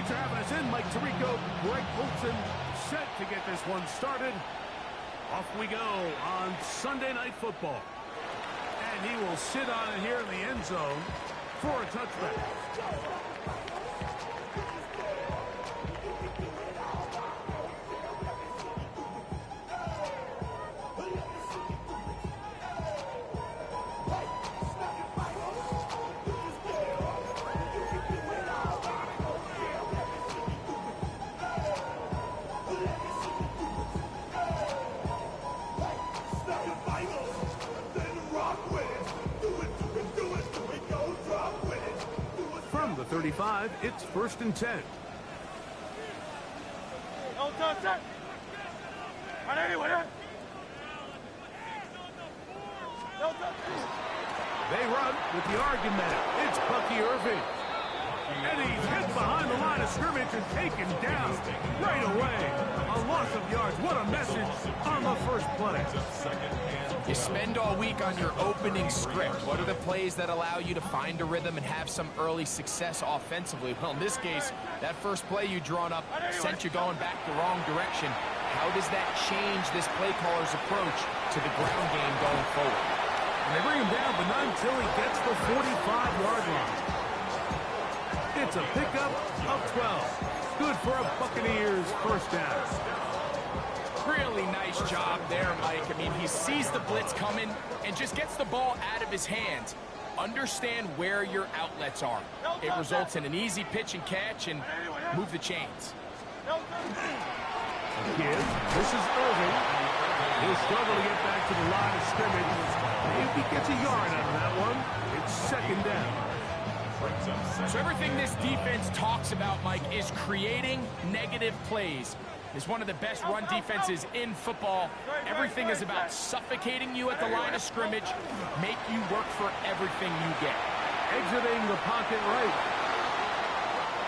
Thanks for having us in, Mike Tirico. Greg Olson set to get this one started. Off we go on Sunday Night Football. And he will sit on it here in the end zone for a touchback. From the 35, it's 1st and 10. They run with the argument. It's Bucky Irving. And he's hit behind the line of scrimmage and taken down right away. A loss of yards. What a message on the first play. You spend all week on your opening script. What are the plays that allow you to find a rhythm and have some early success offensively? Well, in this case, that first play you drawn up sent you going back the wrong direction. How does that change this play caller's approach to the ground game going forward? And they bring him down, but not until he gets the 45-yard line. It's a pickup of 12. Good for a Buccaneers first down. Really nice job there, Mike. I mean, he sees the blitz coming and just gets the ball out of his hands. Understand where your outlets are. It results in an easy pitch and catch and move the chains. Again, this is Irving. He'll struggle to get back to the line of scrimmage. If he gets a yard out of that one, it's 2nd down. So everything this defense talks about, Mike, is creating negative plays. It's one of the best run defenses in football. Everything is about suffocating you at the line of scrimmage, make you work for everything you get. Exiting the pocket right.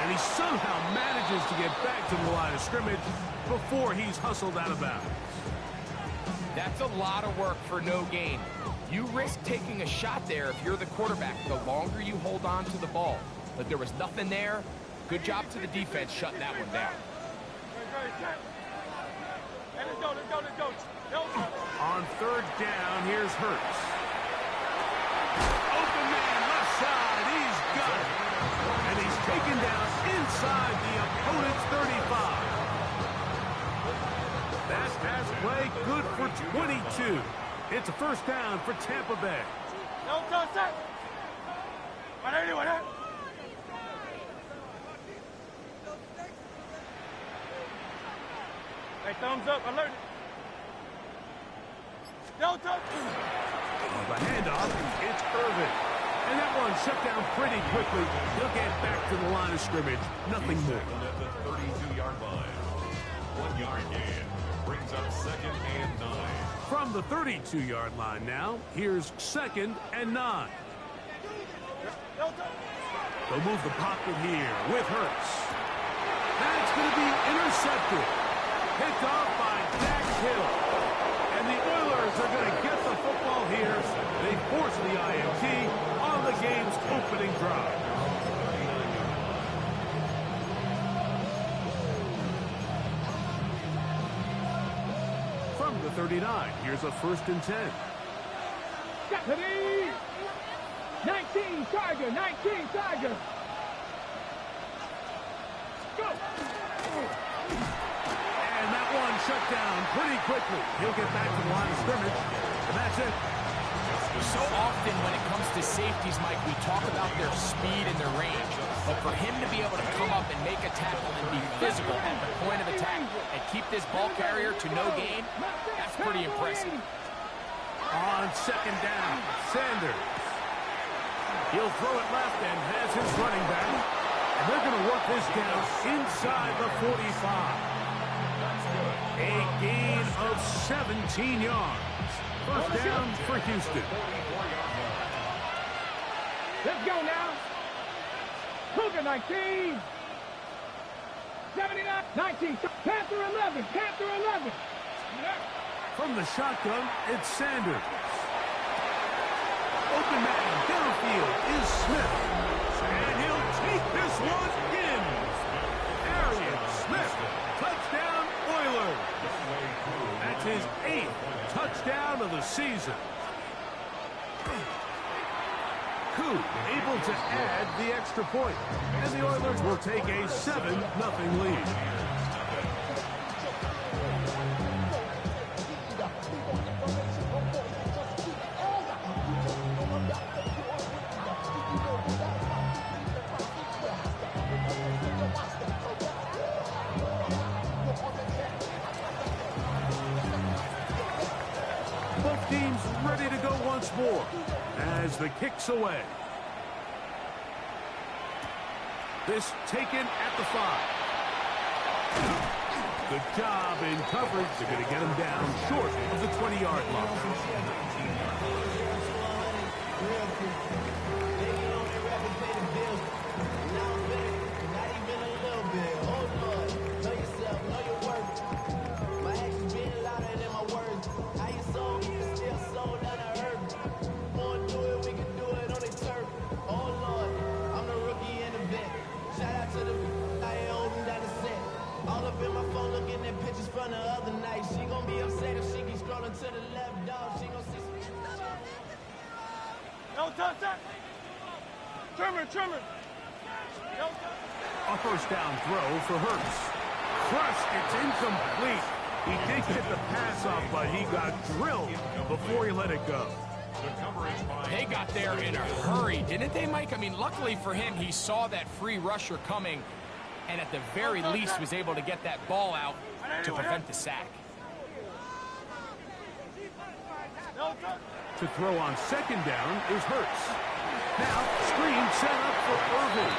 And he somehow manages to get back to the line of scrimmage before he's hustled out of bounds. That's a lot of work for no gain. You risk taking a shot there if you're the quarterback the longer you hold on to the ball. But there was nothing there. Good job to the defense shutting that one down. On 3rd down, here's Hurts. Open man, left side, he's got it. And he's taken down inside the opponent's 35. That pass play good for 22. It's a first down for Tampa Bay. Hey, thumbs up, alert. On the handoff, it's Irvin. And that one shut down pretty quickly. He'll get back to the line of scrimmage. Nothing more. At the 32-yard line. 1 yard gain. Brings up 2nd and 9. From the 32-yard line now, here's 2nd and 9. They'll move the pocket here with Hurts. That's going to be intercepted. Picked off by Dax Hill. And the Oilers are going to get the football here. They force the INT on the game's opening drive. From the 39, here's a 1st and 10. 19 Tiger, 19 Tiger. Go. And that one shut down pretty quickly. He'll get back to the line of scrimmage, and that's it. So often when it comes to safeties, Mike, we talk about their speed and their range. But for him to be able to come up and make a tackle and be physical at the point of attack and keep this ball carrier to no gain, that's pretty impressive. On 2nd down, Sanders. He'll throw it left and has his running back. And they're going to work this down inside the 45. A gain of 17 yards. First down for Houston. Let's go now. Cougar 19. 79. 19. Panther 11. Panther 11. From the shotgun, it's Sanders. Open man downfield is Smith. And he'll take this one in. Ferguson. Koo able to add the extra point. And the Oilers will take a 7-0 lead. Both teams ready to go once more as the kick's away. This taken at the 5. Good job in coverage. They're going to get him down short of the 20-yard line. Trimmer. A first down throw for Hurts. Crushed. It's incomplete. He did get the pass off, but he got drilled before he let it go. They got there in a hurry, didn't they, Mike? I mean, luckily for him, he saw that free rusher coming and at the very least was able to get that ball out to prevent the sack. To throw on second down is Hurts. Now, screen set up for Irvin.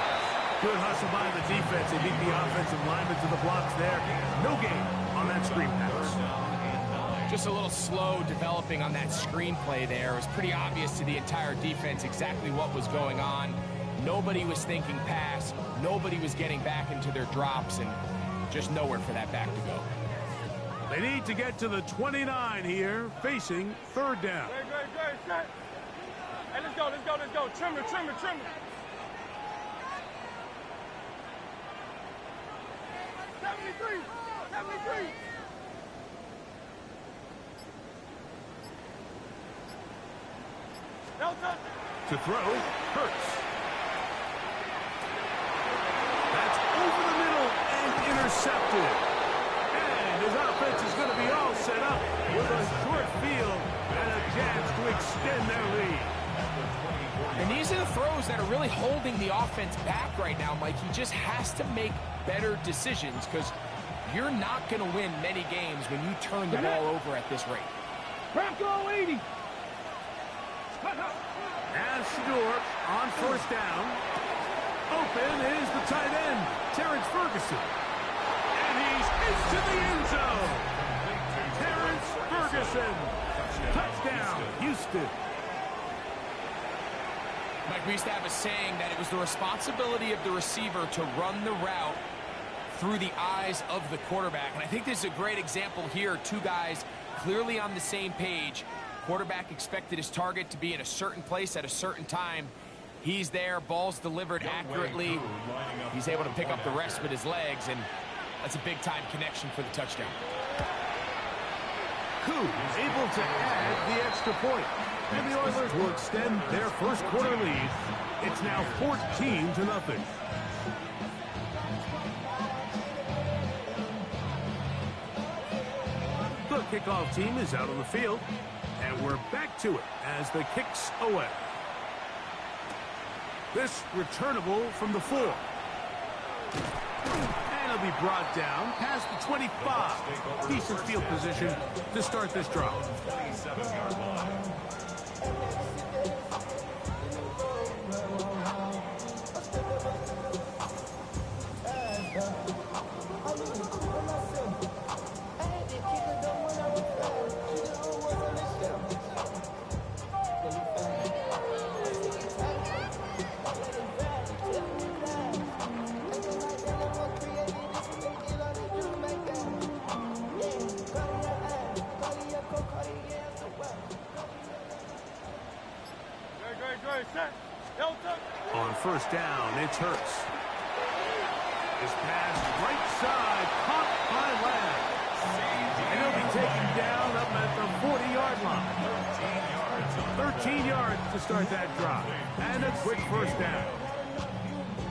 Good hustle by the defense. They beat the offensive lineman to the blocks there. No gain on that screen pass. Just a little slow developing on that screenplay there. It was pretty obvious to the entire defense exactly what was going on. Nobody was thinking pass. Nobody was getting back into their drops, and just nowhere for that back to go. They need to get to the 29 here, facing third down. Great. Set. Hey, let's go. Trimmer. 73. To throw, Hurts. That's over the middle and intercepted. And his offense is going to be all set up with a short field and a chance to extend their lead. And these are the throws that are really holding the offense back right now, Mike. He just has to make better decisions because you're not going to win many games when you turn the ball over at this rate. Bronco 80. As Stewart on first down. Open is the tight end, Terrence Ferguson. And he's into the end zone. Terrence Ferguson. Touchdown, Houston. Mike, we used to have a saying that it was the responsibility of the receiver to run the route through the eyes of the quarterback. And I think this is a great example here. Two guys clearly on the same page. Quarterback expected his target to be in a certain place at a certain time. He's there, ball's delivered accurately. He's able to pick up the rest with his legs, and that's a big-time connection for the touchdown. Koo able to add the extra point. And the Oilers will extend their first quarter lead. It's now 14-0. The kickoff team is out on the field. And we're back to it as the kick's away. This returnable from the 4. And it'll be brought down past the 25. Decent field position to start this drive. 27-yard line. On first down, it's Hurts. His pass right side, caught by Lamb. And he'll be taken down up at the 40-yard line. 13 yards to start that drive. And a quick first down.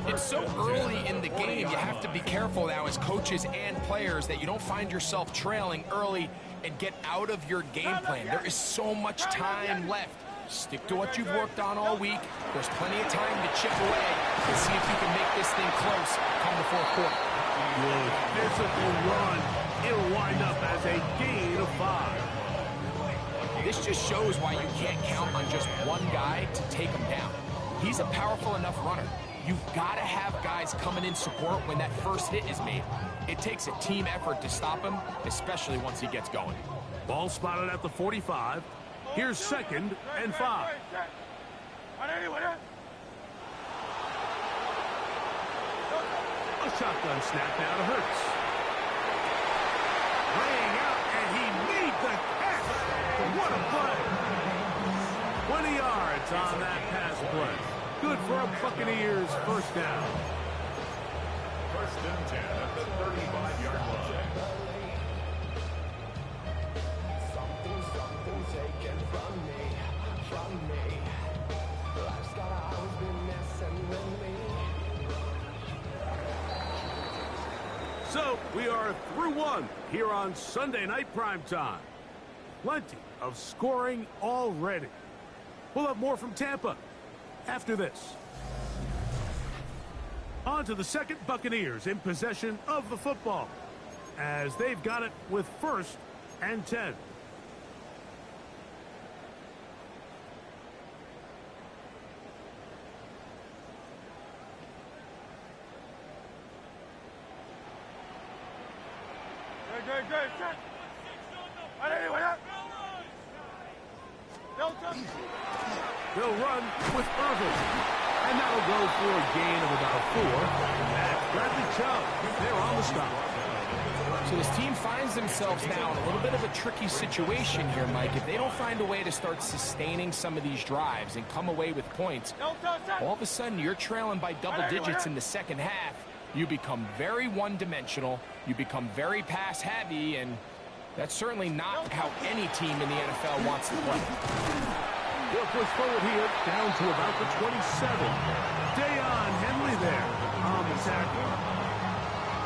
It's so early in the game, you have to be careful now as coaches and players that you don't find yourself trailing early and get out of your game plan. There is so much time left. Stick to what you've worked on all week. There's plenty of time to chip away and see if you can make this thing close come the fourth quarter. Good physical run. It'll wind up as a gain of 5. This just shows why you can't count on just one guy to take him down. He's a powerful enough runner. You've got to have guys coming in support when that first hit is made. It takes a team effort to stop him, especially once he gets going. Ball spotted at the 45. Here's 2nd and 5. A shotgun snap now to Hurts. Laying out, and he made the catch. What a play. 20 yards on that pass play. Good for a Buccaneers first down. 1st and 10 at the 35-yard line. Something taken from me. Life's got always been messing with me. So we are through one here on Sunday Night Primetime. Plenty of scoring already. We'll have more from Tampa after this. On to the 2nd Buccaneers in possession of the football as they've got it with 1st and 10. Good. They'll run with Irvin. And that'll go for a gain of about 4. That's Bradley Chubb. They're on the stop. So this team finds themselves now in a little bit of a tricky situation here, Mike. If they don't find a way to start sustaining some of these drives and come away with points, all of a sudden you're trailing by double digits in the second half. You become very one-dimensional. You become very pass-heavy, and that's certainly not how any team in the NFL wants to play. They'll push forward here, down to about the 27. Dayon Henley there on the tackle.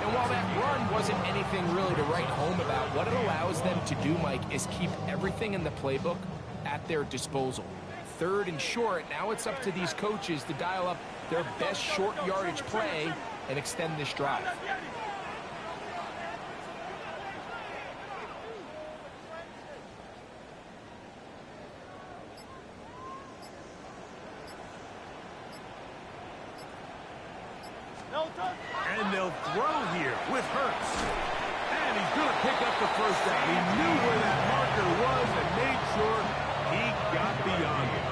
And while that run wasn't anything really to write home about, what it allows them to do, Mike, is keep everything in the playbook at their disposal. 3rd and short, now it's up to these coaches to dial up their best short yardage play and extend this drive. And they'll throw here with Hurts. And he's going to pick up the first down. He knew where that marker was and made sure he got beyond it.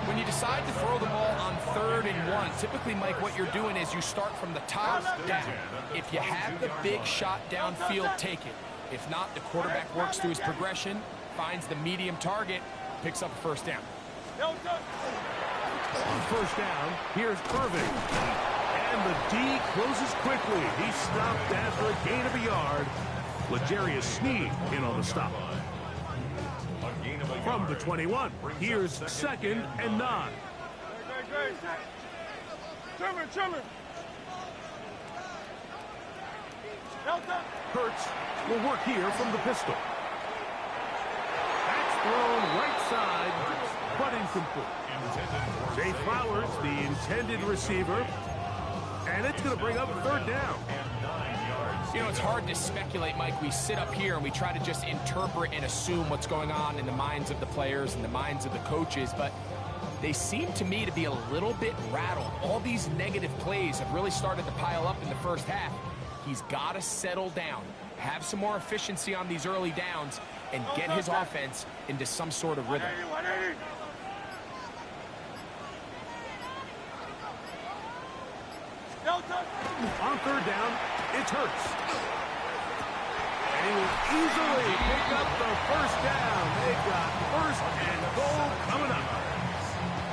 When you decide to throw the ball on 3rd and 1, typically, Mike, what you're doing is you start from the top down. If you have the big shot downfield, take it. If not, the quarterback works through his progression, finds the medium target, picks up a first down. On first down, here's Irving. And the D closes quickly. He stopped after a gain of a yard. L'Jarius Sneed in on the stop. From the 21, here's 2nd and 9. Trimmer. Hurts will work here from the pistol. That's thrown right side, but incomplete. Zay Flowers, the intended receiver. And it's going to bring up 3rd down. You know, it's hard to speculate, Mike. We sit up here and we try to just interpret and assume what's going on in the minds of the players and the minds of the coaches, but they seem to me to be a little bit rattled. All these negative plays have really started to pile up in the first half. He's got to settle down, have some more efficiency on these early downs, and get his offense into some sort of rhythm. On 3rd down, it's Hurts. And he will easily pick up the first down. They've got 1st and goal coming up.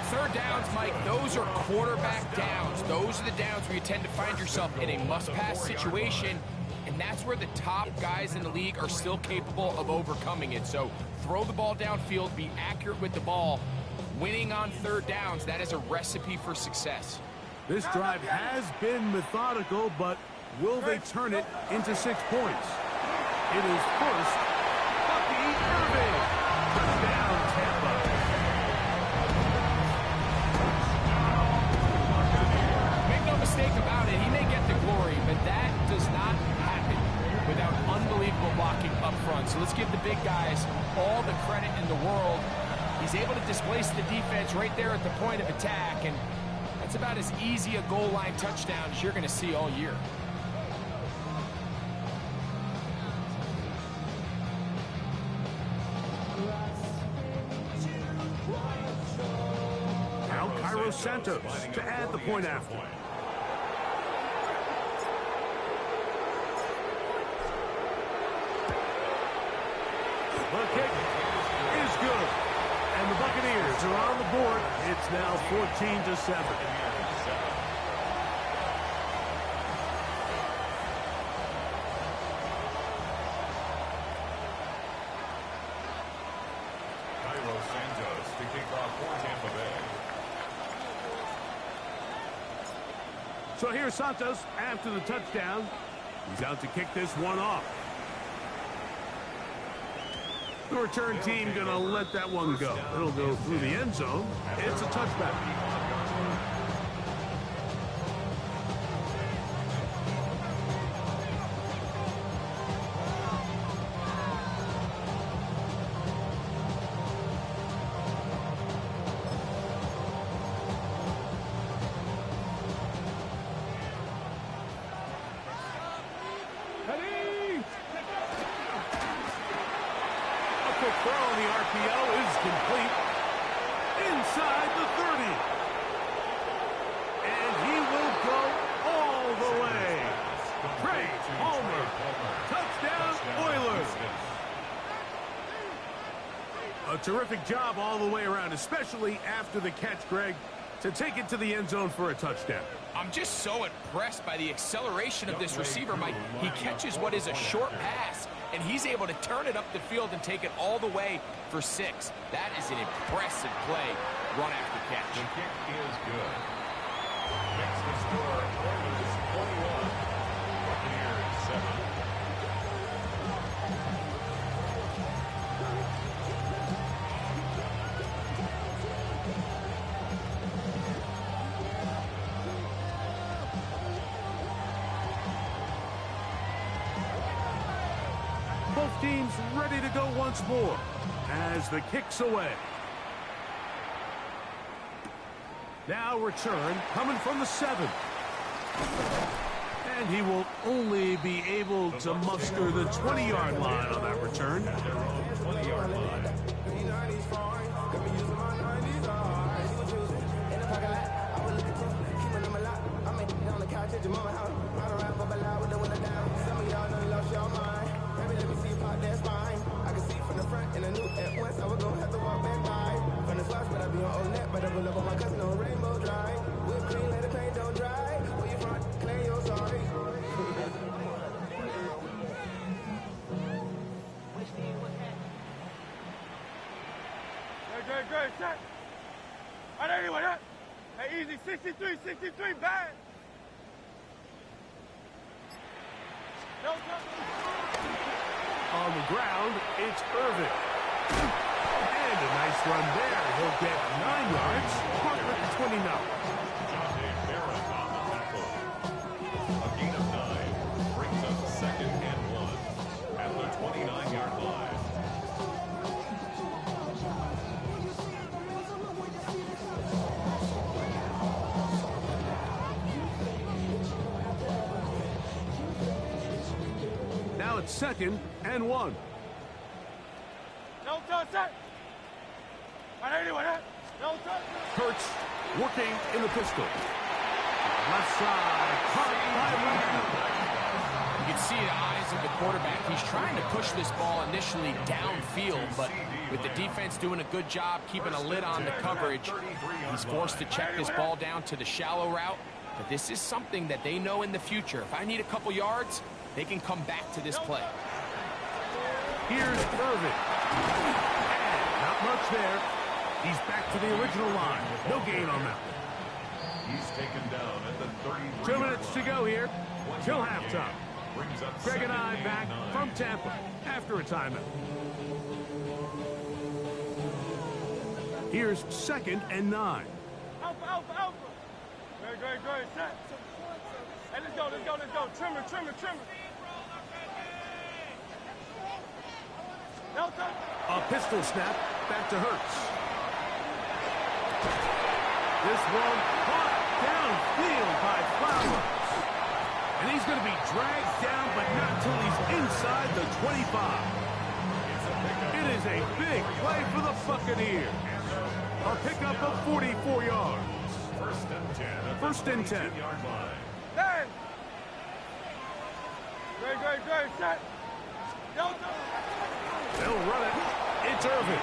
3rd downs, Mike, those are quarterback downs. Those are the downs where you tend to find yourself in a must-pass situation, and that's where the top guys in the league are still capable of overcoming it. So throw the ball downfield, be accurate with the ball. Winning on third downs, that is a recipe for success. This drive has been methodical, but will they turn it into 6 points? It is first, Bucky Irving. Touchdown, Tampa. Make no mistake about it, he may get the glory, but that does not happen without unbelievable blocking up front. So let's give the big guys all the credit in the world. He's able to displace the defense right there at the point of attack, and that's about as easy a goal line touchdown as you're going to see all year. Now Cairo Santos to add the point after. The kick is good. And the Buccaneers are on the board. It's now 14-7. Cairo Santos to kick off for Tampa Bay. So here's Santos after the touchdown. He's out to kick this one off. The return team going to let that one go. It'll go through the end zone. It's a touchback. Quick throw on the RPO is complete. Inside the 30. And he will go all the way. Trey Palmer. Touchdown, Oilers. A terrific job all the way around, especially after the catch, Greg, to take it to the end zone for a touchdown. I'm just so impressed by the acceleration of this receiver, Mike. He catches what is a short pass, and he's able to turn it up the field and take it all the way for 6. That is an impressive play, run after catch. The kick is good. Next to score, Oilers 21, Buccaneers 7. Both teams ready to go once more as the kick's away. Now return coming from the 7. And he will only be able to muster the 20-yard line on that return. At their own 20-yard line. Good, set. All right, anyway, that. Hey, easy, 63, bad. No, On the ground, it's Irving. And a nice run there. He'll get 9 yards. Partner at the 29. Jonte Barrett on the tackle. A gain of 9 brings up 2nd and 1 at the 29-yard line. Now it's 2nd and 1. no, set. All right, anyway, that. No, set. Kurtz working in the pistol. Left side, caught by Lamb. You can see the eyes of the quarterback. He's trying to push this ball initially downfield, but with the defense doing a good job keeping a lid on the coverage, he's forced to check this ball down to the shallow route. But this is something that they know in the future. If I need a couple yards, they can come back to this play. Here's Irvin. And not much there. He's back to the original line. No gain on that. He's taken down at the 33. 2 minutes to go here till halftime. Brings up Greg and I second back and 9. from Tampa after a timeout. Here's 2nd and 9. Alpha, alpha, alpha. Great. Set. Hey, let's go. Trimmer. Delta. A pistol snap back to Hurts. This one caught downfield by Flowers. And he's going to be dragged down, but not till he's inside the 25. It is a big play for the Buccaneers. A pickup of 44 yards. First and 10. 10. Great. Set. Delta. They'll run it. It's Irvin.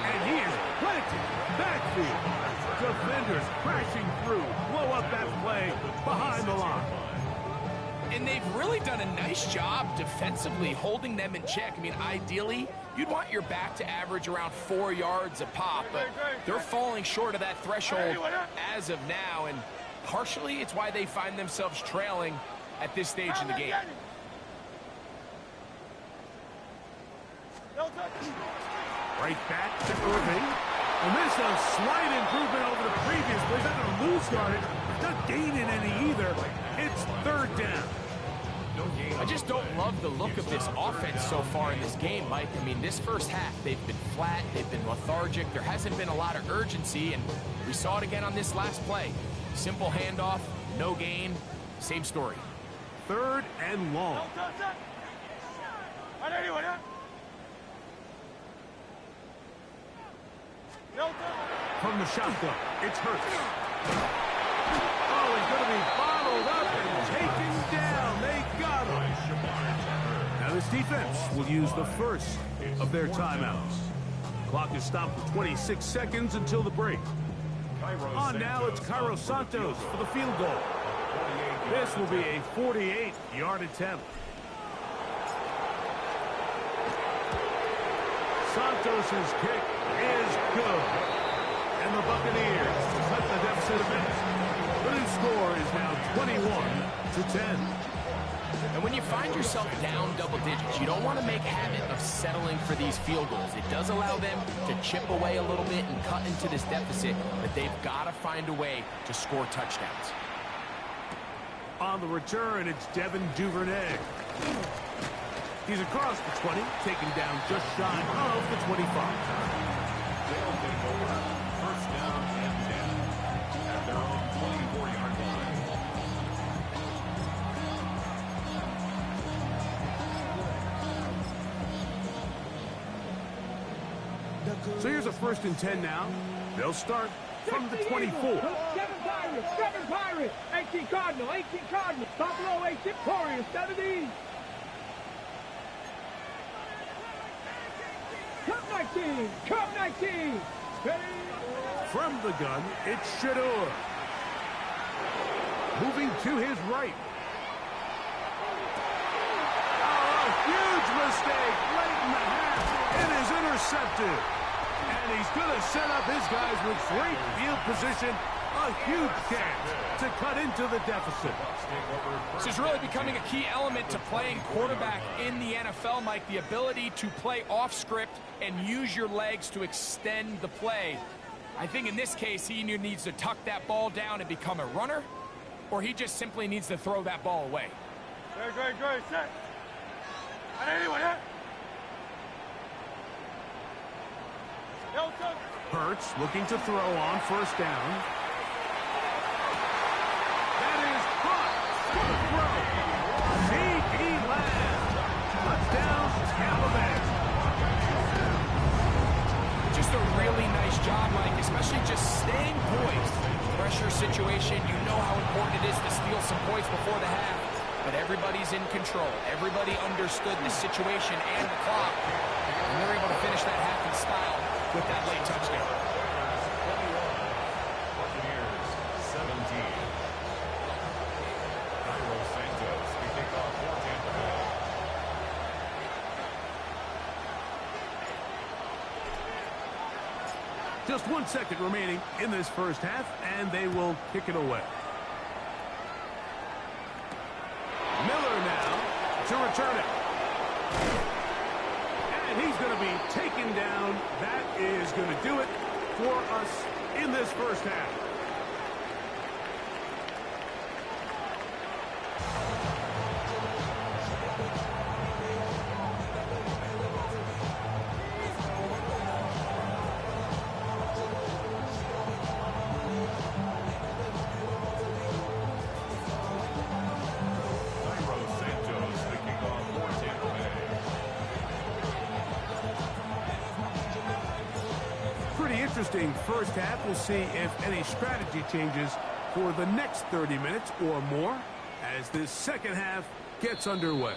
And he is planted. Backfield. Defenders crashing through. Blow up that play behind the line. And they've really done a nice job defensively holding them in check. I mean, ideally, you'd want your back to average around 4 yards a pop, but they're falling short of that threshold as of now, and partially it's why they find themselves trailing at this stage in the game. Right back to Irving. And this is a slight improvement over the previous play. Not going to lose yardage. Not gaining any either. It's 3rd down. I just don't love the look of this offense so far in this game, Mike. I mean, this first half, they've been flat, they've been lethargic, there hasn't been a lot of urgency, and we saw it again on this last play. Simple handoff, no gain, same story. 3rd and long. From the shotgun, it's Hurts. Oh, he's going to be bottled up and taken down. They got him. Now this defense will use the first of their timeouts. Clock is stopped for 26 seconds until the break. On now, it's Cairo Santos for the field goal. This will be a 48-yard attempt. Santos's kick is good. And the Buccaneers cut the deficit a bit. The new score is now 21-10. And when you find yourself down double digits, you don't want to make habit of settling for these field goals. It does allow them to chip away a little bit and cut into this deficit, but they've got to find a way to score touchdowns. On the return, it's Devin Duvernay. He's across the 20, taken down just shy of the 25. They'll take over. First down and 10 at their own 24-yard line. So here's a 1st and 10 now. They'll start from the 24. 7 Pirates, 18 Cardinal, top low 8 Warriors, 17. Cup 19. From the gun, it's Shador. Moving to his right. Oh, a huge mistake late in the half. It is intercepted. And he's going to set up his guys with great field position. A huge chance to cut into the deficit. This is really becoming a key element to playing quarterback in the NFL, Mike. The ability to play off script and use your legs to extend the play. I think in this case, he either needs to tuck that ball down and become a runner, or he just simply needs to throw that ball away. Great. Set. Anyone hit? Hurts looking to throw on 1st down. That is caught for the throw. C.D. Lamb. Touchdown, Tampa Bay. Just a really nice job, Mike, especially just staying poised. Pressure situation, you know how important it is to steal some points before the half, but everybody's in control. Everybody understood the situation and the clock, and they're able to finish that half in style with that late touchdown. Buccaneers 17. Cairo Santos to kick off for Tampa Bay. Just 1 second remaining in this first half, and they will kick it away. Miller now to return it. And he's going to be taken down. That is going to do it for us in this first half. Interesting first half. We'll see if any strategy changes for the next 30 minutes or more as this second half gets underway.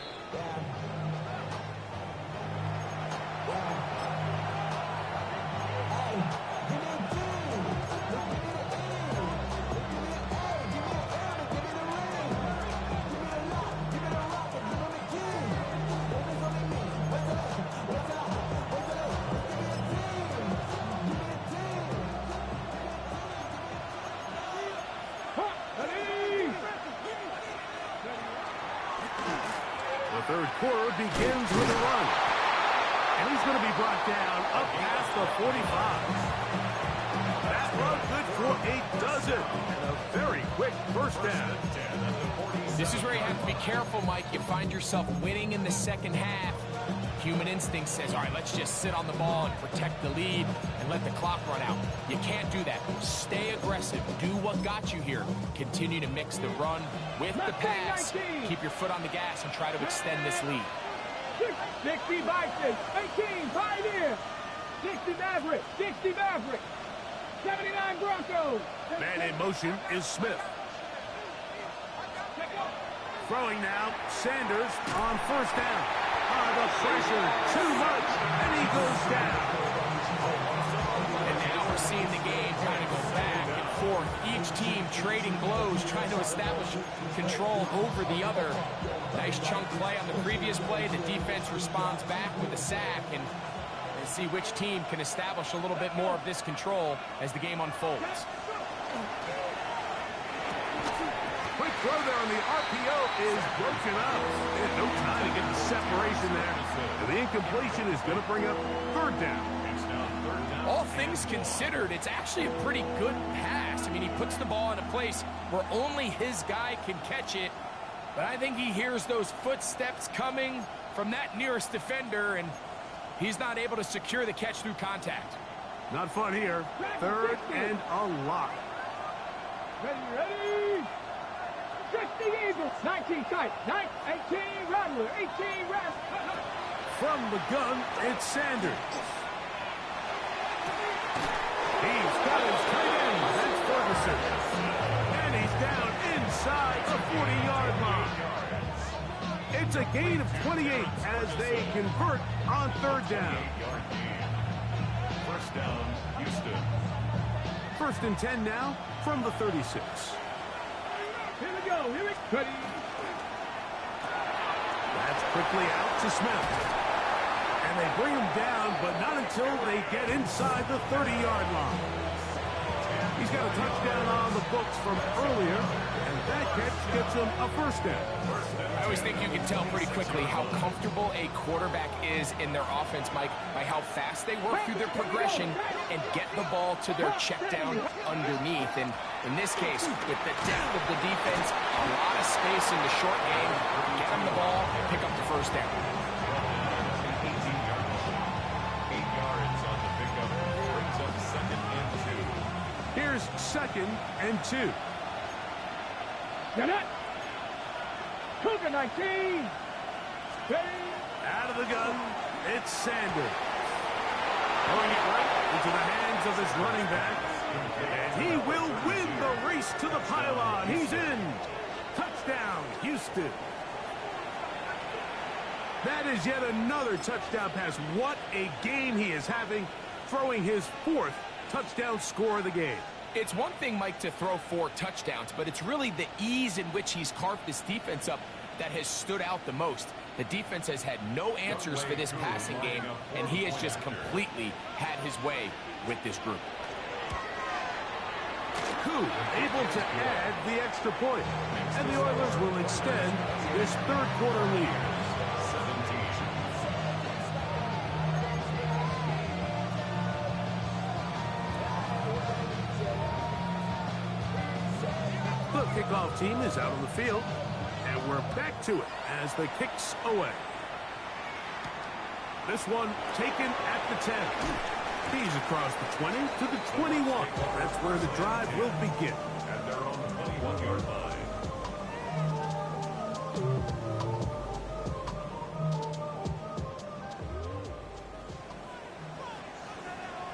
The third quarter begins with a run. And he's going to be brought down up past the 45. That run good for a dozen. And a very quick first down. This is where you have to be careful, Mike. You find yourself winning in the second half. Human instinct says, all right, let's just sit on the ball and protect the lead and let the clock run out. You can't do that. Stay aggressive. Do what got you here. Continue to mix the run with the pass. Keep your foot on the gas and try to extend this lead. 60 Vikings, 18 Pioneer, 60 Maverick, 60 Maverick, 79 Broncos. Man in motion is Smith. Throwing now, Sanders on first down. The pressure, too much, and he goes down. And now we're seeing the game kind of go back and forth. Each team trading blows, trying to establish control over the other. Nice chunk play on the previous play. The defense responds back with a sack, and see which team can establish a little bit more of this control as the game unfolds. Quick throw there on the RPO is broken up. And no time to get the separation there. And the incompletion is going to bring up third down. All things considered, it's actually a pretty good pass. I mean, he puts the ball in a place where only his guy can catch it. But I think he hears those footsteps coming from that nearest defender, and he's not able to secure the catch through contact. Not fun here. Third and a lot. Ready? 60 Eagles, 19 tight, 18 Rattler, 18 Rattler. From the gun, it's Sanders. He's got his tight end. That's Ferguson. And he's down inside the 40-yard line. It's a gain of 28 as they convert on third down. First down, Houston. First and 10 now from the 36. Here we go, here we go. That's quickly out to Smith. And they bring him down, but not until they get inside the 30-yard line. He's got a touchdown on the books from earlier, and that catch gets him a first down. I always think you can tell pretty quickly how comfortable a quarterback is in their offense, Mike, by how fast they work through their progression and get the ball to their check down underneath. And in this case, with the depth of the defense, a lot of space in the short game, get them the ball and pick up the first down. 8 yards on the pickup. Brings up second and 2. Here's second and 2. Get it. Cougar 19. Ready? Out of the gun, it's Sanders. Throwing it right into the hands of his running back. And he will win the race to the pylon. He's in. Touchdown, Houston. That is yet another touchdown pass. What a game he is having, throwing his 4th touchdown score of the game. It's one thing, Mike, to throw 4 touchdowns, but it's really the ease in which he's carved this defense up that has stood out the most. The defense has had no answers for this passing game, and he has just completely had his way with this group. Coup able to add the extra point. And the Oilers will extend this third quarter lead. 17. The kickoff team is out on the field. And we're back to it as the kicks away. This one taken at the 10. He's across the 20 to the 21. That's where the drive will begin. At their own 21-yard line.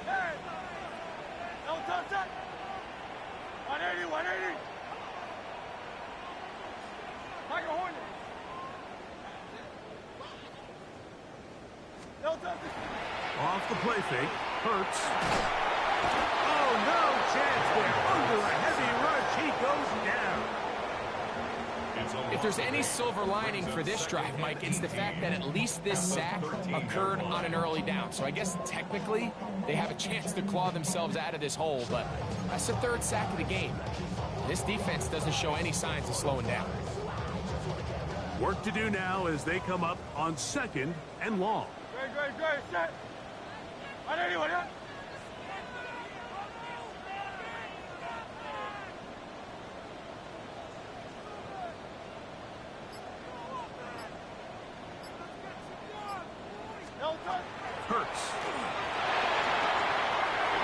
Hey! No touch that! 180, 180! Tiger Hornet! No touch it! Off the play fake. Hurts. Oh, no chance there. Under a heavy rush, he goes down. If there's any silver lining for this drive, Mike, it's the fact that at least this sack occurred on an early down. So I guess technically they have a chance to claw themselves out of this hole, but that's the third sack of the game. This defense doesn't show any signs of slowing down. Work to do now as they come up on 2nd and long. Great, set! 180, 180! No touch! Hurts.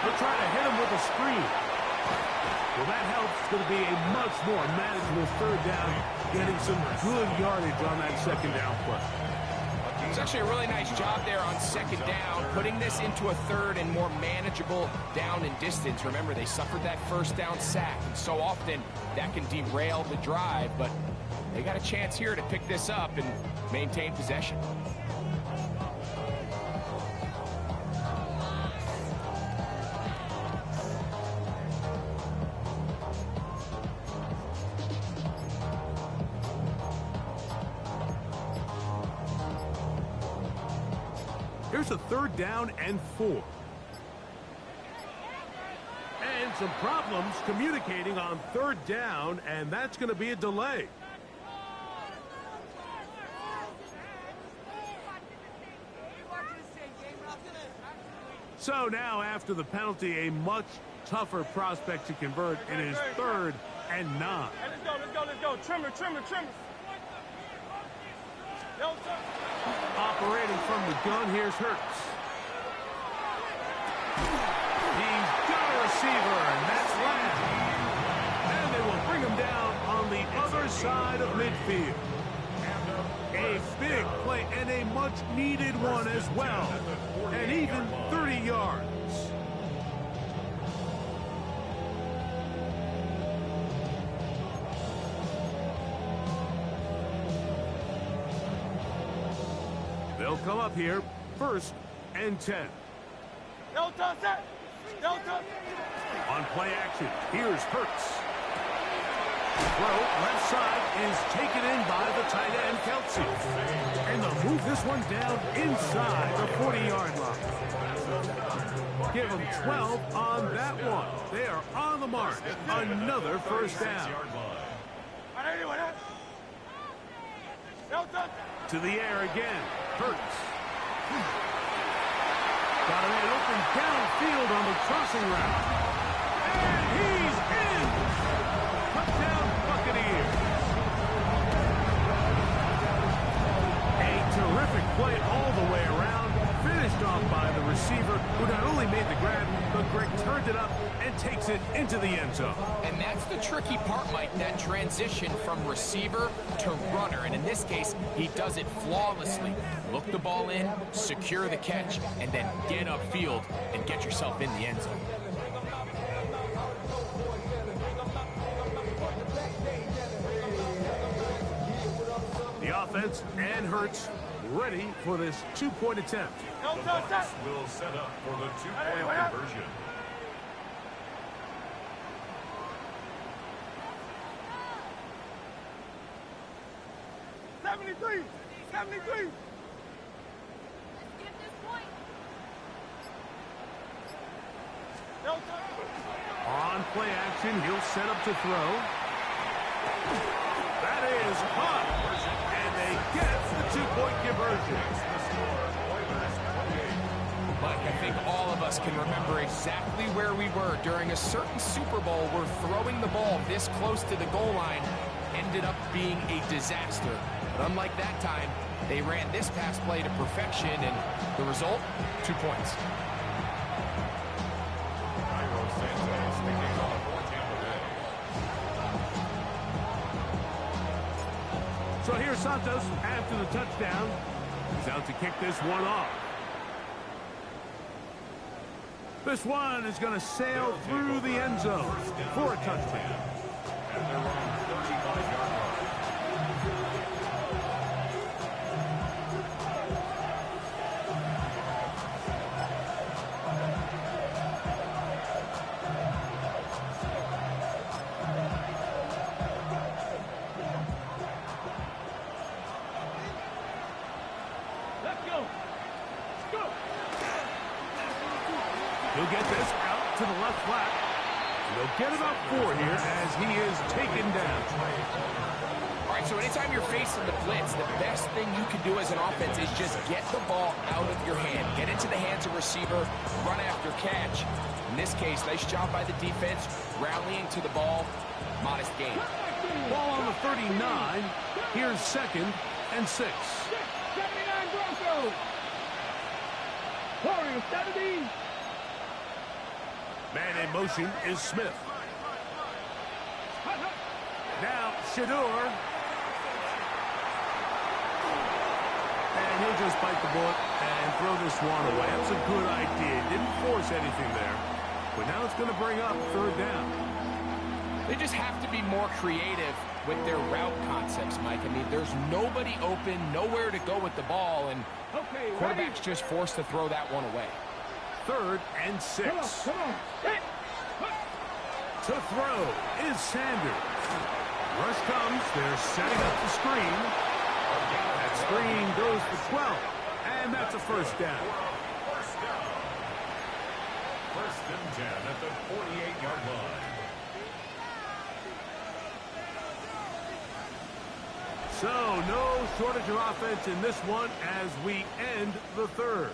They'll try to hit him with a screen. Well, that helps. It's going to be a much more manageable third down, getting some good yardage on that second down play. It's actually a really nice job there on second down, putting this into a third and more manageable down and distance. Remember, they suffered that first down sack, and so often that can derail the drive, but they got a chance here to pick this up and maintain possession. Here's a 3rd down and 4. And some problems communicating on 3rd down, and that's going to be a delay. So now, after the penalty, a much tougher prospect to convert. It is 3rd and 9. Hey, let's go. Trimmer. No touch! Operating from the gun, here's Hurts. He's got a receiver, and that's Lamb. And they will bring him down on the other side of midfield. A big play and a much-needed one as well. And even 30 yards. They'll come up here, 1st and 10. No touch that! No touch! On play action, here's Hurts. Throw, left side, is taken in by the tight end, Kelsey. And they'll move this one down inside the 40-yard line. Give them 12 on that one. They are on the mark. Another first down. 180, 180! No touch! To the air again. Hurts. Got a man open downfield on the crossing route. And he's in! Touchdown Buccaneers. A terrific play all the way around. Finished off by the receiver, who not only made the grab, but Greg turned it up and takes it into the end zone. And that's the tricky part, Mike, that transition from receiver to runner. And in this case, he does it flawlessly. Look the ball in, secure the catch, and then get upfield and get yourself in the end zone. The offense and Hurts ready for this two-point attempt. No The touch that! Bucs will set up for the two-point conversion. 73! 73! No touch! On play action. He'll set up to throw. That is caught. And they get the two-point conversion. Mike, I think all of us can remember exactly where we were during a certain Super Bowl where throwing the ball this close to the goal line ended up being a disaster. But unlike that time, they ran this pass play to perfection, and the result, 2 points. So here's Santos after the touchdown. He's out to kick this one off. This one is going to sail through the end zone for a touchdown. And they're on 35-yard line. Let's go. Go. He'll get this out to the left flat. He'll get about 4 here as he is taken down. All right, so anytime you're facing the blitz, the best thing you can do as an offense is just get the ball out of your hand. Get into the hands of receiver, run after catch. In this case, nice job by the defense, rallying to the ball. Modest gain. Ball on the 39. Here's 2nd and 6. 79 Broncos. Warriors 70. Man in motion is Smith. Now Shador. And he'll just bite the bullet and throw this one away. That's a good idea. Didn't force anything there. But now it's going to bring up 3rd down. They just have to be more creative with their route concepts, Mike. I mean, there's nobody open, nowhere to go with the ball, and quarterback's just forced to throw that one away. 3rd and 6. Come on. Hit. To throw is Sanders. Rush comes. They're setting up the screen. That screen goes for 12. And that's a 1st down. First and 10 at the 48-yard line. So no shortage of offense in this one as we end the 3rd.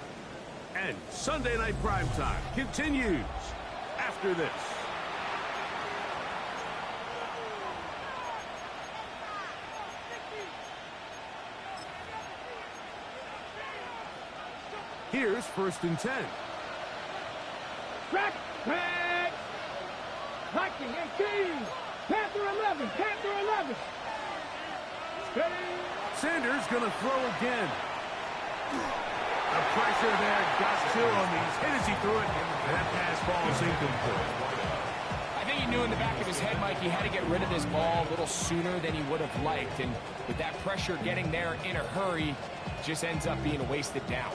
And Sunday Night Primetime continues after this. Here's 1st and 10. Crack. Viking 18. Panther 11. Panther 11. Sanders going to throw again. The pressure there got to him. He's hit as he threw it. And that pass falls incomplete. I think he knew in the back of his head, Mike, he had to get rid of this ball a little sooner than he would have liked. And with that pressure getting there in a hurry, it just ends up being a wasted down.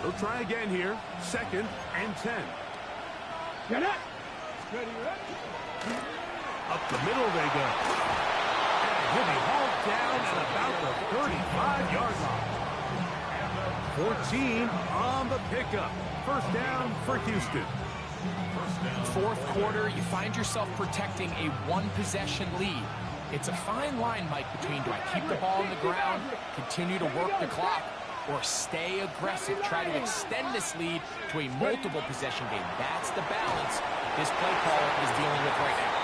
They'll try again here. 2nd and 10. Get up. Ready, Up the middle they go. And he'll be hauled down at about the 35-yard line. 14 on the pickup. 1st down for Houston. 4th quarter, you find yourself protecting a one-possession lead. It's a fine line, Mike, between do I keep the ball on the ground, continue to work the clock, or stay aggressive, try to extend this lead to a multiple possession game. That's the balance this play caller is dealing with right now.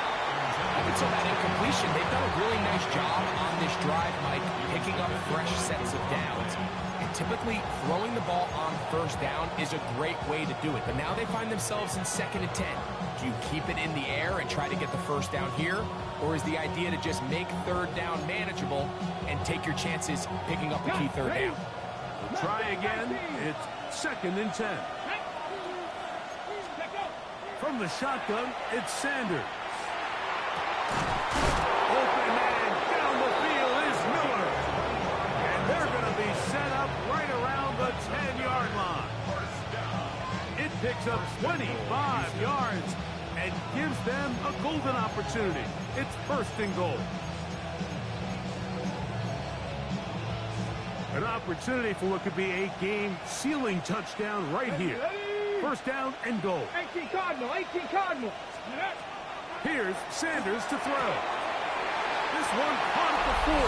Up until that incompletion, they've done a really nice job on this drive, Mike, picking up fresh sets of downs. And typically, throwing the ball on 1st down is a great way to do it. But now they find themselves in 2nd and 10. Do you keep it in the air and try to get the 1st down here? Or is the idea to just make 3rd down manageable and take your chances picking up the key 3rd down? We'll try again. It's 2nd and 10. From the shotgun, it's Sanders. Open man down the field is Miller. And they're going to be set up right around the 10-yard line. It picks up 25 yards and gives them a golden opportunity. It's 1st and goal. An opportunity for what could be a game-sealing touchdown right here. First down and goal. 18 Cardinal, 18 Cardinal. Here's Sanders to throw. This one caught at the 4.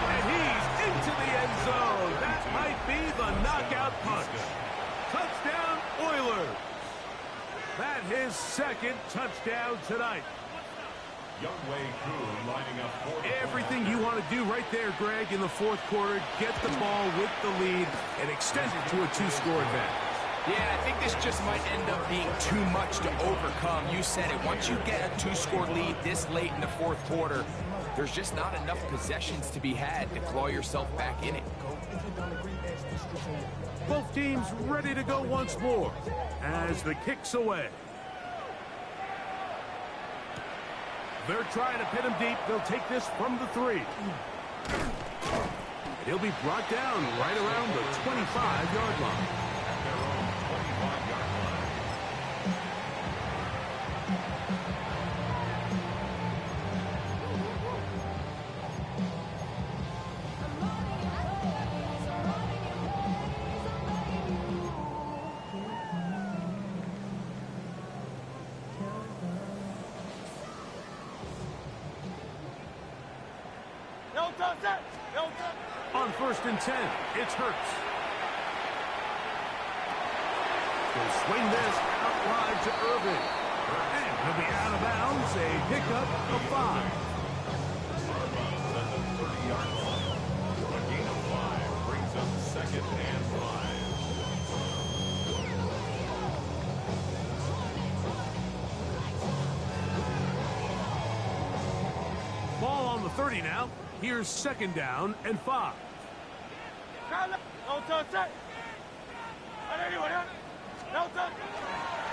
And he's into the end zone. That might be the knockout punch. Touchdown, Oilers. That his second touchdown tonight. Youngway Kuhn lining up for the Everything you want to do right there, Greg, in the fourth quarter. Get the ball with the lead and extend it to a 2-score advantage. Yeah, I think this just might end up being too much to overcome. You said it. Once you get a 2-score lead this late in the fourth quarter, there's just not enough possessions to be had to claw yourself back in it. Both teams ready to go once more as the kick's away. They're trying to pin him deep. They'll take this from the 3. He'll be brought down right around the 25-yard line. On 1st and 10, it's Hurts. He'll swing this out wide to Irvin. And he'll be out of bounds. A pickup of 5. At the 30-yard line. A gain of 5 brings up 2nd and 5. Ball on the 30 now. Here's 2nd down and 5.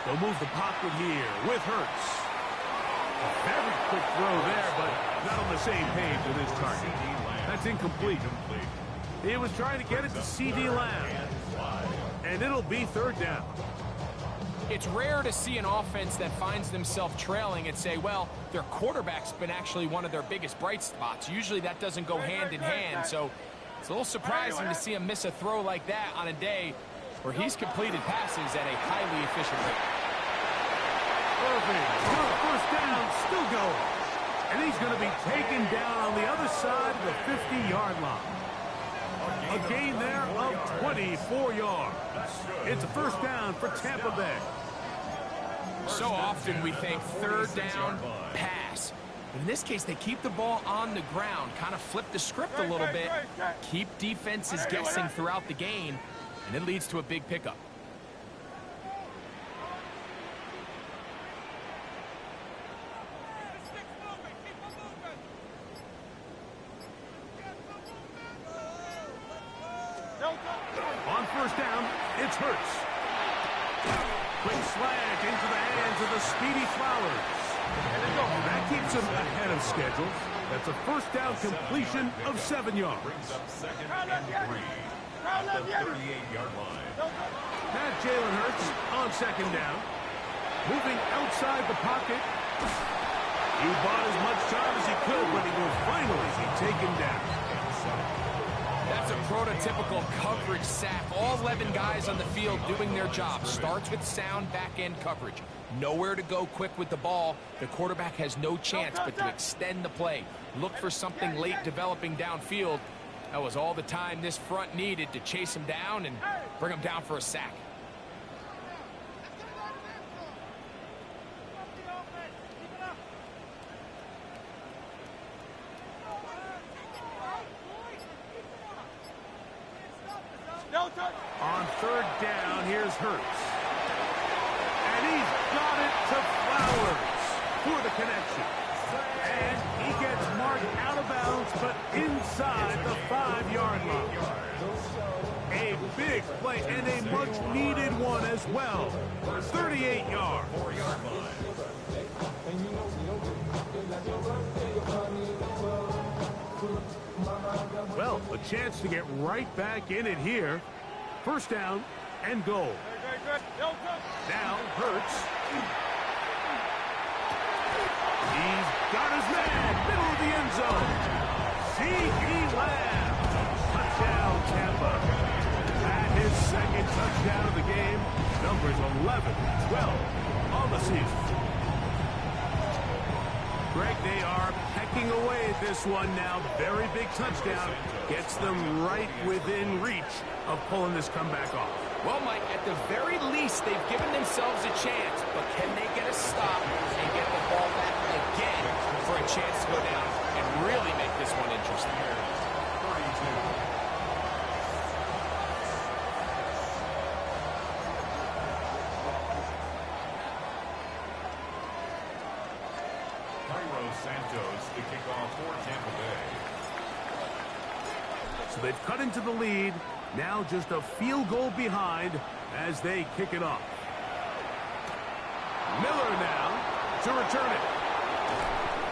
They'll move the pocket here with Hurts. A very quick throw there, but not on the same page with his target. That's incomplete. He was trying to get it to C.D. Lamb. And it'll be 3rd down. It's rare to see an offense that finds themselves trailing and say, well, their quarterback's been actually one of their biggest bright spots. Usually that doesn't go hand in hand, so it's a little surprising to see him miss a throw like that on a day where he's completed passes at a highly efficient rate. Irvin, first down, still going. And he's going to be taken down on the other side of the 50-yard line. A gain there of 24 yards. It's a first down for Tampa Bay. So often we think 3rd down, pass. But in this case, they keep the ball on the ground, kind of flip the script a little bit, keep defenses guessing throughout the game, and it leads to a big pickup. On 1st down, it's Hurts. Quick slant into the hands of the speedy Flowers. That keeps him ahead of schedule. That's a first down completion of 7 yards. Brings up 2nd and 3 at the 38-yard line. Now Jalen Hurts on 2nd down. Moving outside the pocket. He bought as much time as he could, but he will finally be taken down. That's a prototypical coverage sack. All 11 guys on the field doing their job. Starts with sound back-end coverage. Nowhere to go quick with the ball. The quarterback has no chance but to extend the play. Look for something late developing downfield. That was all the time this front needed to chase him down and bring him down for a sack. On 3rd down, here's Hurts. And he's got it to Flowers for the connection. And he gets marked out of bounds, but inside the 5-yard line. A big play and a much-needed one as well. 38 yards. Well, a chance to get right back in it here. First down and goal. Now Hurts. He's got his man, middle of the end zone. C.D. Lamb. Touchdown, Tampa. And his second touchdown of the game. Numbers 11, 12 on the season. Greg, they are pecking away at this one now. Very big touchdown. Gets them right within reach of pulling this comeback off. Well, Mike, at the very least, they've given themselves a chance. But can they get a stop and get the ball back again for a chance to go down and really make this one interesting? 32. Santos to kick off for Tampa Bay. So they've cut into the lead. Now just a field goal behind as they kick it off. Miller now to return it.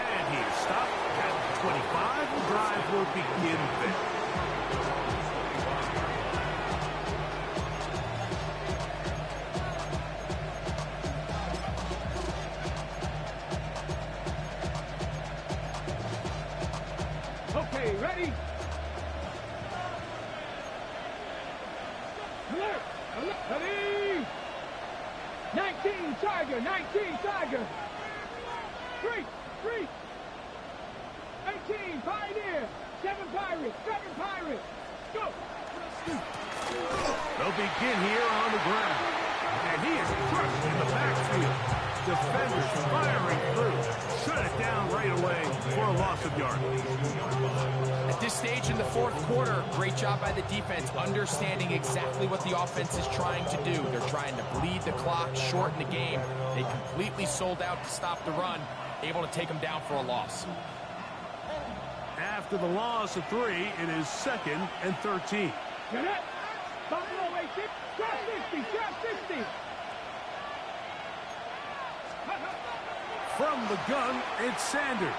And he is stopped at the 25. The drive will begin there. Okay, ready? Alert! Alert! Ready! 19 Tiger! 19 Tiger! 3! 18 Pioneer! 7 Pirates! 7 Pirates! Go! They'll begin here on the ground. And he is crushed in the backfield. Defenders firing through. Shut it down right away for a loss of yardage. At this stage in the fourth quarter, great job by the defense, understanding exactly what the offense is trying to do. They're trying to bleed the clock, shorten the game. They completely sold out to stop the run, able to take them down for a loss. After the loss of 3, it is 2nd and 13. Get it? Buffalo 86, drop 60, drop 60. From the gun, it's Sanders.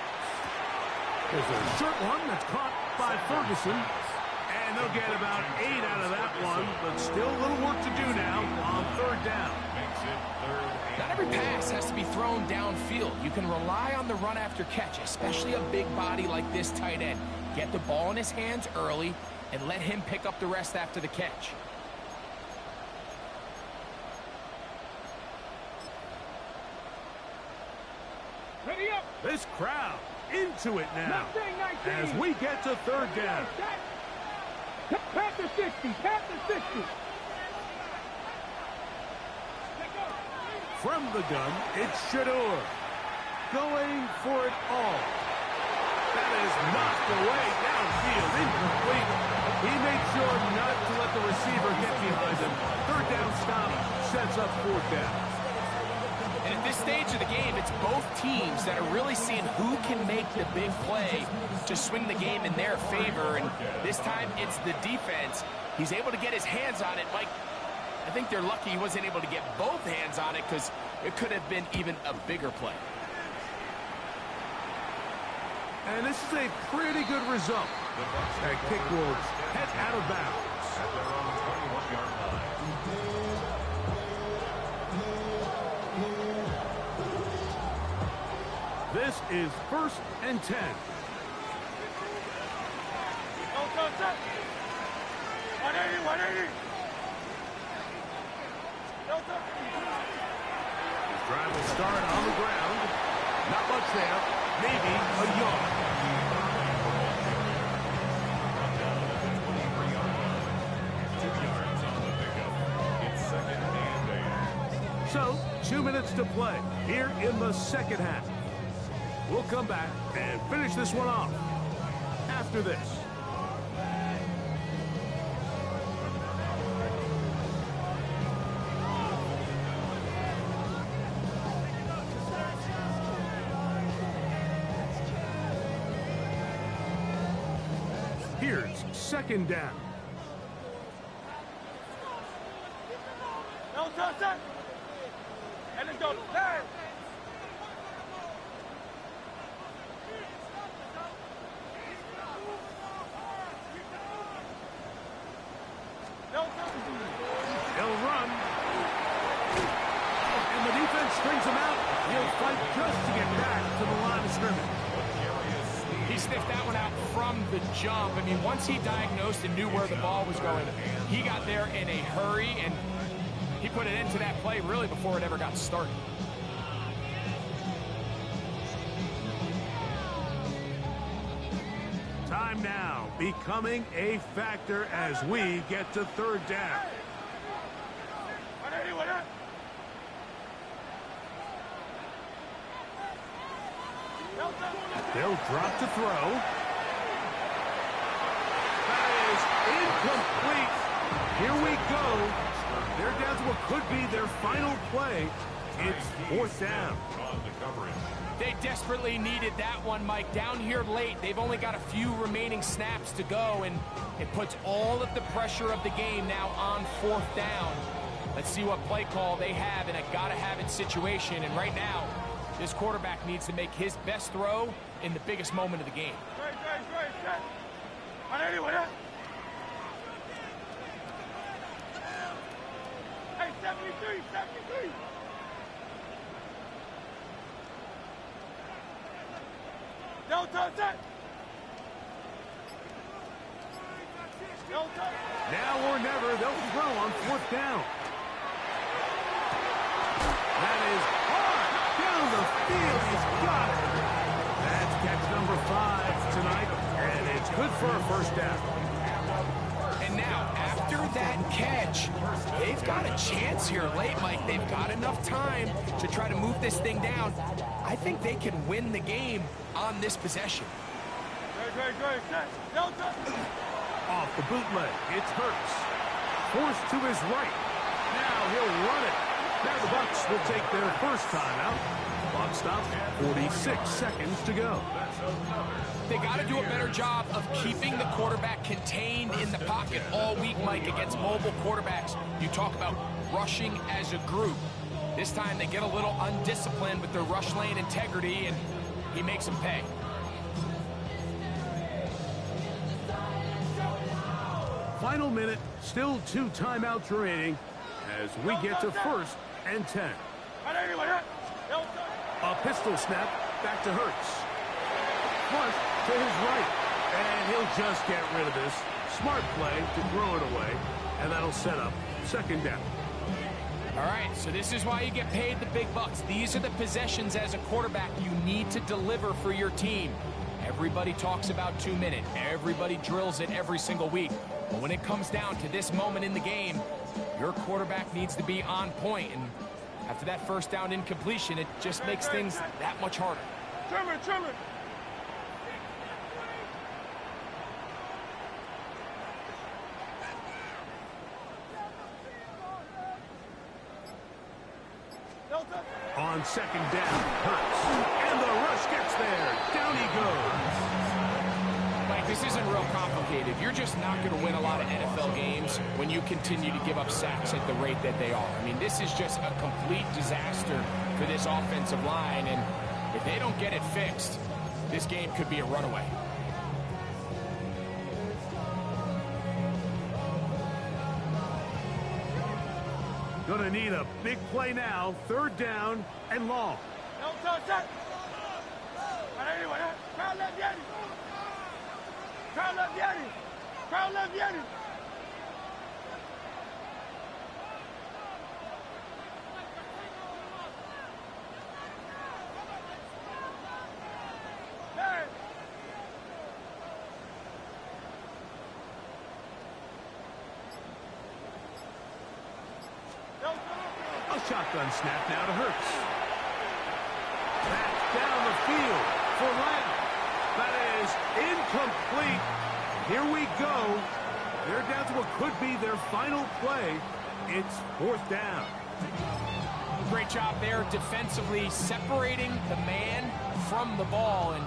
There's a short one that's caught by Ferguson. And they'll get about 8 out of that one, but still a little work to do now on 3rd down. Makes it 3rd and Not every pass has to be thrown downfield. You can rely on the run after catch, especially a big body like this tight end. Get the ball in his hands early and let him pick up the rest after the catch. Ready up! This crowd into it now 19. as we get to 3rd down. Panther 60, Panther 60. From the gun, it's Shador. Going for it all. That is knocked away downfield, incomplete. He made sure not to let the receiver get behind him. 3rd down stop sets up 4th down. And at this stage of the game, it's both teams that are really seeing who can make the big play to swing the game in their favor. And this time, it's the defense. He's able to get his hands on it. Mike, I think they're lucky he wasn't able to get both hands on it because it could have been even a bigger play. And this is a pretty good result. That kick will head out of bounds. at their own 21-yard line. This is 1st and 10. Go, set. 180, 180. Go, set. This drive will start on the ground. Not much there. Maybe a yard. Run down at the 23-yard line. 2 yards on the pickup. It's 2nd and 8. So, 2 minutes to play here in the second half. We'll come back and finish this one off after this. Here's 2nd down. No, set. And let's go. Hey. No, He'll run. And the defense strings him out. He'll fight just to get back to the line of scrimmage. He sniffed that one out from the jump. I mean, once he diagnosed and knew where the ball was going, he got there in a hurry, and he put it into that play really before it ever got started. Time now becoming a factor as we get to third down. They'll drop to throw. That is incomplete. Here we go. They're down to what could be their final play. It's fourth down. They desperately needed that one, Mike. Down here late, they've only got a few remaining snaps to go, and it puts all of the pressure of the game now on fourth down. Let's see what play call they have in a gotta-have-it situation, and right now, this quarterback needs to make his best throw in the biggest moment of the game. Hey, 73, 73. Don't touch that. Don't touch. Now or never, they'll throw on fourth down. That is hard down the field. He's got it. That's catch number 5 tonight, and it's good for a first down. And now, after that catch, they've got a chance here late, Mike. They've got enough time to try to move this thing down. I think they can win the game on this possession. Great. Don't touch. Off the bootleg, it's Hurts. Forced to his right. Now he'll run it. Now the Bucs will take their first timeout. Clock stopped, 46 seconds to go. They got to do a better job of keeping the quarterback contained in the pocket all week, Mike, against mobile quarterbacks. You talk about rushing as a group. This time they get a little undisciplined with their rush lane integrity, and he makes them pay. Final minute, still 2 timeouts remaining as we get to first and 10. A pistol snap back to Hurts. Flush to his right, and he'll just get rid of this. Smart play to throw it away, and that'll set up second down. All right, so this is why you get paid the big bucks. These are the possessions as a quarterback you need to deliver for your team. Everybody talks about 2 minutes. Everybody drills it every single week. But when it comes down to this moment in the game, your quarterback needs to be on point. And after that first down incompletion, it just makes things that much harder. Trimmer. On second down, Hurts. And the rush gets there. Down he goes. Mike, this isn't real complicated. You're just not going to win a lot of NFL games when you continue to give up sacks at the rate that they are. I mean, this is just a complete disaster for this offensive line, and if they don't get it fixed, this game could be a runaway. Gonna need a big play now. Third down and long. Don't touch that. Crowd left Yeti. Crowd left Yeti. Crowd left Yeti. Hey. A shotgun snap now to Hurts. Back down the field for Lamb. That is incomplete. Here we go. They're down to what could be their final play. It's fourth down. Great job there defensively, separating the man from the ball. And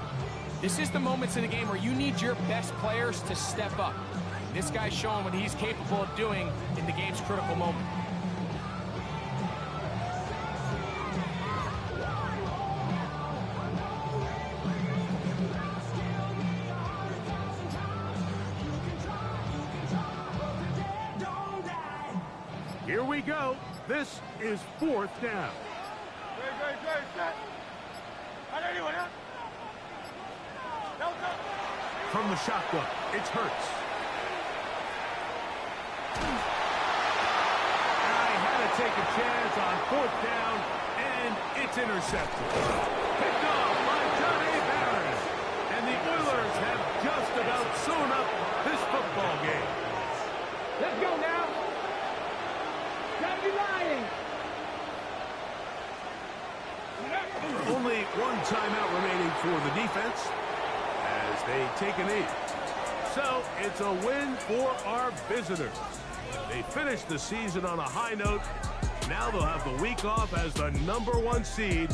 this is the moments in the game where you need your best players to step up. This guy's showing what he's capable of doing in the game's critical moment. Here we go. This is fourth down. Great. Set. From the shotgun, it's Hurts. I had to take a chance on 4th down, and it's intercepted. Picked off by Johnny Barron. And the Oilers have just about sewn up this football game. Let's go now. Gotta be lying. Only one timeout remaining for the defense as they take a knee. So it's a win for our visitors. They finished the season on a high note. Now they'll have the week off as the #1 seed